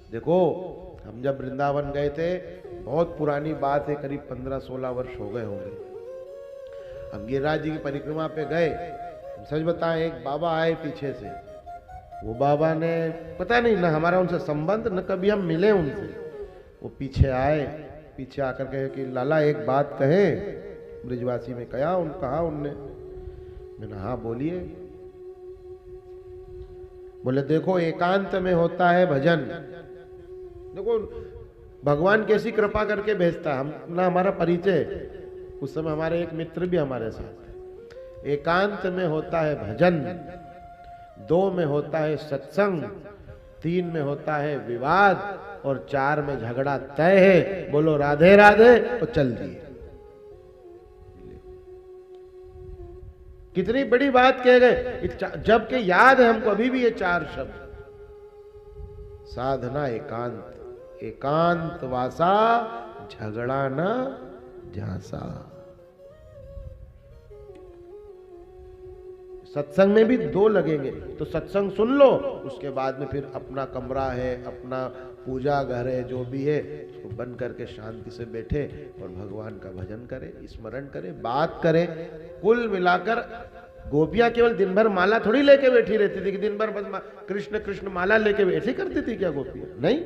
देखो हम जब वृंदावन गए थे, बहुत पुरानी बात है, करीब 15-16 वर्ष हो गए होंगे। हम गिरिराज जी की परिक्रमा पे गए, सच बताएं एक बाबा आए पीछे से। वो बाबा ने पता नहीं ना हमारा उनसे संबंध, न कभी हम मिले उनसे। वो पीछे आए, पीछे आकर कहे कि लाला एक बात कहे। ब्रिजवासी में कहा उनने। मैंने हाँ बोलिए। बोले देखो एकांत में होता है भजन। देखो भगवान कैसी कृपा करके भेजता है। हम ना हमारा परिचय, उस समय हमारे एक मित्र भी हमारे साथ। एकांत में होता है भजन, 2 में होता है सत्संग, 3 में होता है विवाद और 4 में झगड़ा तय है। बोलो राधे राधे तो चल दिए। कितनी बड़ी बात कह गए, जबकि याद है हमको अभी भी ये 4 शब्द। साधना एकांत, एकांत वासा झगड़ा न झांसा। सत्संग में भी 2 लगेंगे, तो सत्संग सुन लो, उसके बाद में फिर अपना कमरा है, अपना पूजा घर है, जो भी है उसको बंद करके शांति से बैठे और भगवान का भजन करे, स्मरण करे, बात करे। कुल मिलाकर गोपियां केवल दिन भर माला थोड़ी लेके बैठी रहती थी कि दिन भर बस कृष्ण कृष्ण माला लेके ऐसे करती थी क्या गोपियां? नहीं,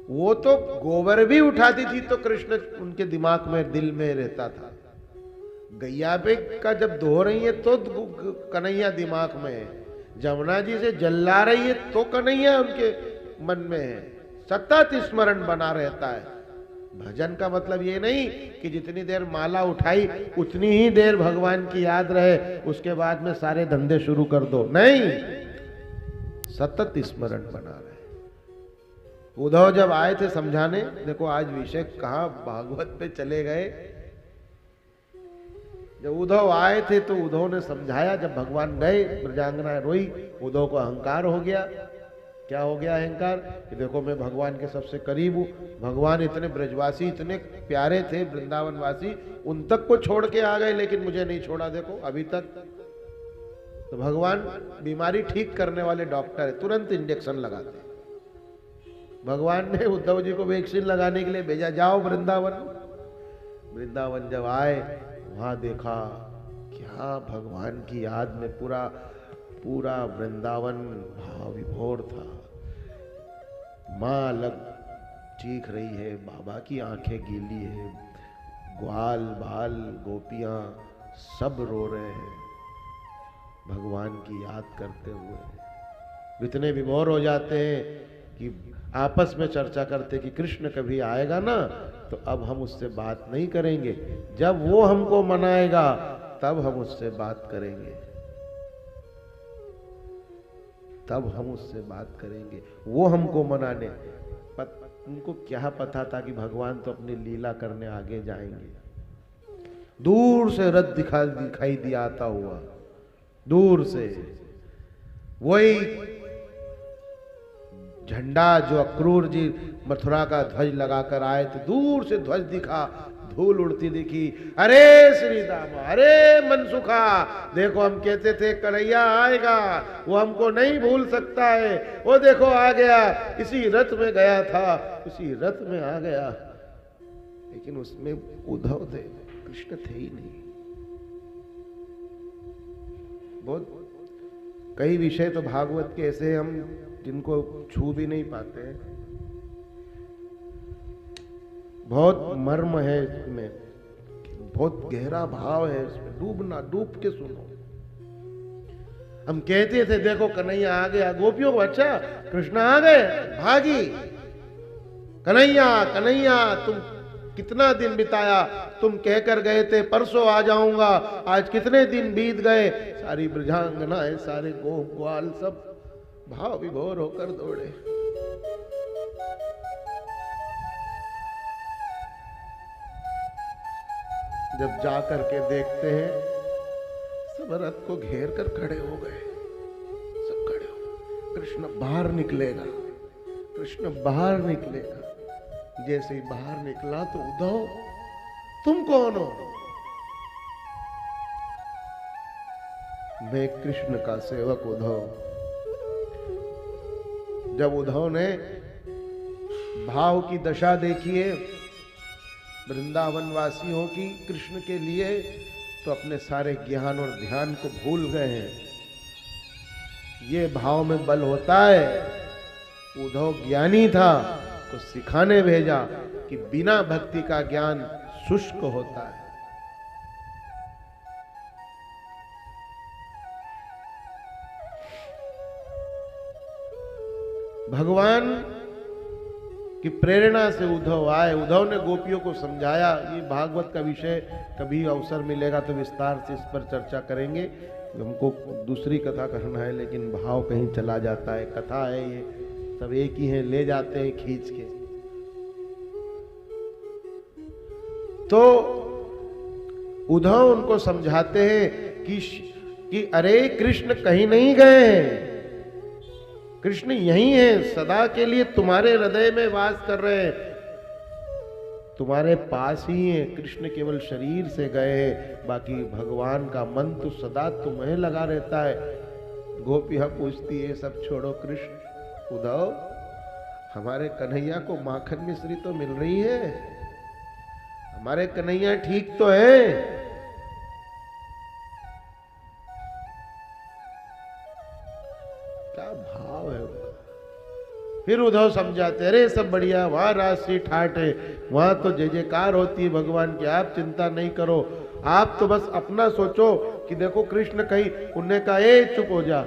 वो तो गोबर भी उठाती थी तो कृष्ण उनके दिमाग में, दिल में रहता था। गैया पे का जब धो रही है तो कन्हैया दिमाग में है, जमुना जी से जल्ला रही है तो कन्हैया उनके मन में है। सतत स्मरण बना रहता है। भजन का मतलब ये नहीं कि जितनी देर माला उठाई उतनी ही देर भगवान की याद रहे, उसके बाद में सारे धंधे शुरू कर दो, नहीं, सतत स्मरण बना रहे। उद्धव जब आए थे समझाने, देखो आज विषय कहां भागवत पे चले गए। जब उद्धव आए थे तो उद्धव ने समझाया, जब भगवान गए ब्रजांगना रोई, उद्धव को अहंकार हो गया। क्या हो गया अहंकार? कि देखो मैं भगवान के सबसे करीब हूं, भगवान इतने ब्रजवासी इतने प्यारे थे, वृंदावनवासी, उन तक को छोड़ के आ गए लेकिन मुझे नहीं छोड़ा, देखो अभी तक। तो भगवान बीमारी ठीक करने वाले डॉक्टर है, तुरंत इंजेक्शन लगाते। भगवान ने उद्धव जी को वैक्सीन लगाने के लिए भेजा, जाओ वृंदावन। वृंदावन जब आए वहां देखा क्या भगवान की याद में पूरा पूरा वृंदावन भाव विभोर था। माँ अलग चीख रही है, बाबा की आंखें गीली है, ग्वाल बाल गोपियां सब रो रहे हैं भगवान की याद करते हुए। इतने विभोर हो जाते हैं कि आपस में चर्चा करते कि कृष्ण कभी आएगा ना तो अब हम उससे बात नहीं करेंगे, जब वो हमको मनाएगा तब हम उससे बात करेंगे, तब हम उससे बात करेंगे। वो हमको मनाने, उनको क्या पता था कि भगवान तो अपनी लीला करने आगे जाएंगे। दूर से रथ दिखाई दिया आता हुआ, दूर से वही झंडा जो अक्रूर जी मथुरा का ध्वज लगाकर आए थे, दूर से ध्वज दिखा, धूल उड़ती दिखी। अरे श्री दामा, अरे मनसुखा, देखो हम कहते थे कन्हैया आएगा, वो हमको नहीं भूल सकता है, वो देखो आ गया, इसी रथ में गया था, उसी रथ में आ गया। लेकिन उसमें उद्धव थे, कृष्ण थे ही नहीं। बहुत कई विषय तो भागवत के ऐसे हम जिनको छू भी नहीं पाते हैं। बहुत मर्म है इसमें, बहुत गहरा भाव है इसमें, डूबना, डूब के सुनो। हम कहते थे देखो कन्हैया आ गया, गोपियों को अच्छा कृष्ण आ गए, भागी। कन्हैया कन्हैया तुम कितना दिन बिताया, तुम कहकर गए थे परसों आ जाऊंगा, आज कितने दिन बीत गए। सारी ब्रजांगनाएं, सारे गोप ग्वाल सब भाव विभोर होकर दौड़े। जब जाकर के देखते हैं सब रथ को घेर कर खड़े हो गए, सब खड़े हो। कृष्ण बाहर निकलेगा, कृष्ण बाहर निकलेगा। जैसे ही बाहर निकला तो उद्धव, तुम कौन हो? मैं कृष्ण का सेवक उद्धव। जब उद्धव ने भाव की दशा देखी है वृंदावन वासियों की कृष्ण के लिए, तो अपने सारे ज्ञान और ध्यान को भूल गए हैं। ये भाव में बल होता है। उद्धव ज्ञानी था तो सिखाने भेजा कि बिना भक्ति का ज्ञान शुष्क होता है। भगवान की प्रेरणा से उद्धव आए। उद्धव ने गोपियों को समझाया। ये भागवत का विषय, कभी अवसर मिलेगा तो विस्तार से इस पर चर्चा करेंगे। हमको दूसरी कथा करना है, लेकिन भाव कहीं चला जाता है। कथा है, ये सब एक ही है, ले जाते हैं खींच के। तो उद्धव उनको समझाते हैं कि अरे कृष्ण कहीं नहीं गए हैं, कृष्ण यही है, सदा के लिए तुम्हारे हृदय में वास कर रहे हैं, तुम्हारे पास ही है। कृष्ण केवल शरीर से गए हैं, बाकी भगवान का मन तो सदा तुम्हें लगा रहता है। गोपियां पूछती है सब छोड़ो कृष्ण, उद्धव हमारे कन्हैया को माखन मिश्री तो मिल रही है, हमारे कन्हैया ठीक तो है। क्या भाव है उनका। फिर उद्धव समझाते, अरे सब बढ़िया, वहां राष्ट्रीय ठाट है, वहां तो जय जयकार होती है भगवान की, आप चिंता नहीं करो, आप तो बस अपना सोचो कि देखो कृष्ण कहीं। उनने कहा ए चुप हो जा,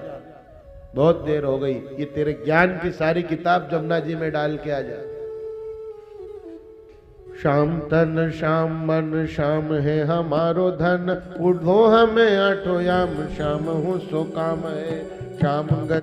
बहुत देर हो गई, ये तेरे ज्ञान की सारी किताब जमुना जी में डाल के आ जा। श्याम तन श्याम मन श्याम है हमारो धन, उठो हमें आठो याम, श्याम हूँ सो काम है, श्याम